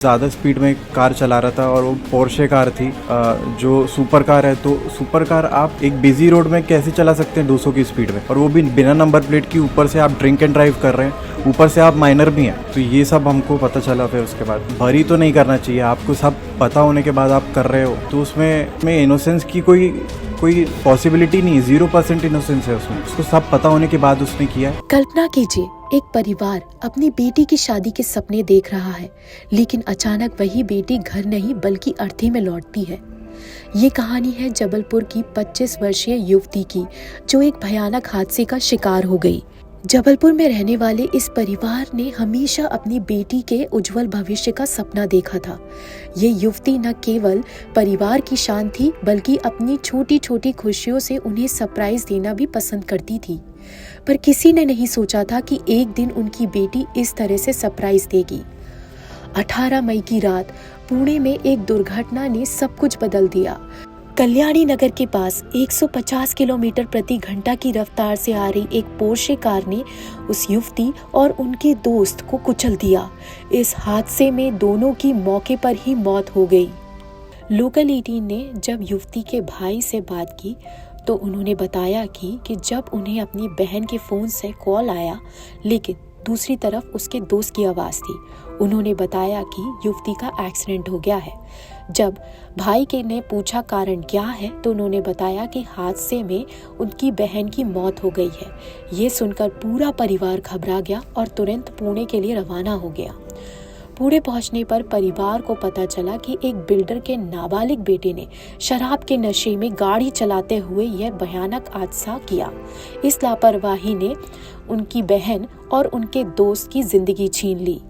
ज़्यादा स्पीड में कार चला रहा था और वो पोर्शे कार थी, जो सुपर कार है। तो सुपर कार आप एक बिजी रोड में कैसे चला सकते हैं 200 की स्पीड में, और वो भी बिना नंबर प्लेट की। ऊपर से आप ड्रिंक एंड ड्राइव कर रहे हैं, ऊपर से आप माइनर भी हैं। तो ये सब हमको पता चला। फिर उसके बाद भरी तो नहीं करना चाहिए, आपको सब पता होने के बाद आप कर रहे हो तो उसमें इनोसेंस की कोई पॉसिबिलिटी नहीं है। 0% इनोसेंस है उसमें, उसको सब पता होने के बाद उसने किया है। कल्पना कीजिए, एक परिवार अपनी बेटी की शादी के सपने देख रहा है, लेकिन अचानक वही बेटी घर नहीं बल्कि अर्थी में लौटती है। ये कहानी है जबलपुर की 25 वर्षीय युवती की, जो एक भयानक हादसे का शिकार हो गई। जबलपुर में रहने वाले इस परिवार ने हमेशा अपनी बेटी के उज्जवल भविष्य का सपना देखा था। ये युवती न केवल परिवार की शान थी, बल्कि अपनी छोटी छोटी खुशियों से उन्हें सरप्राइज देना भी पसंद करती थी। पर किसी ने नहीं सोचा था कि एक दिन उनकी बेटी इस तरह से सरप्राइज देगी। 18 मई की रात पुणे में एक दुर्घटना ने सब कुछ बदल दिया। कल्याणी नगर के पास 150 किलोमीटर प्रति घंटा की रफ्तार से आ रही एक पोर्शे कार ने उस युवती और उनके दोस्त को कुचल दिया। इस हादसे में दोनों की मौके पर ही मौत हो गई। लोकल 18 ने जब युवती के भाई से बात की तो उन्होंने बताया कि जब उन्हें अपनी बहन के फोन से कॉल आया, लेकिन दूसरी तरफ उसके दोस्त की आवाज़ थी। उन्होंने बताया कि युवती का एक्सीडेंट हो गया है। जब भाई के ने पूछा कारण क्या है, तो उन्होंने बताया कि हादसे में उनकी बहन की मौत हो गई है। ये सुनकर पूरा परिवार घबरा गया और तुरंत पुणे के लिए रवाना हो गया। पुणे पहुंचने पर परिवार को पता चला कि एक बिल्डर के नाबालिग बेटे ने शराब के नशे में गाड़ी चलाते हुए यह भयानक हादसा किया। इस लापरवाही ने उनकी बहन और उनके दोस्त की जिंदगी छीन ली।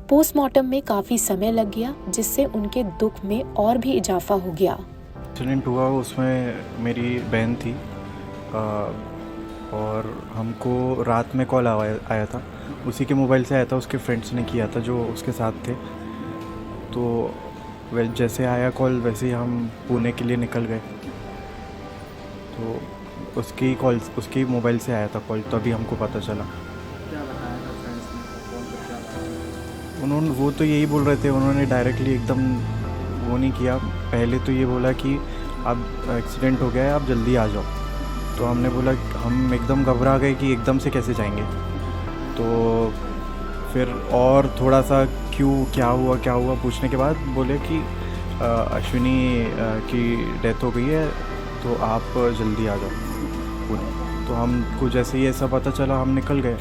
पोस्टमार्टम में काफी समय लग गया, जिससे उनके दुख में और भी इजाफा हो गया। एक्सीडेंट हुआ, उसमें मेरी बहन थी और हमको रात में कॉल आया था। उसी के मोबाइल से आया था, उसके फ्रेंड्स ने किया था जो उसके साथ थे। तो जैसे आया कॉल वैसे ही हम पुणे के लिए निकल गए। तो उसकी मोबाइल से आया था कॉल, तो अभी हमको पता चला। क्या बताया था फ्रेंड्स ने, कौन कर क्या बताया? वो तो यही बोल रहे थे, उन्होंने डायरेक्टली एकदम वो नहीं किया। पहले तो ये बोला कि अब एक्सीडेंट हो गया है, आप जल्दी आ जाओ। तो हमने बोला, हम एकदम घबरा गए कि एकदम से कैसे जाएंगे। तो फिर और थोड़ा सा क्या हुआ पूछने के बाद बोले कि अश्विनी की डेथ हो गई है, तो आप जल्दी आ जाओ। तो हमको जैसे ही ऐसा पता चला हम निकल गए।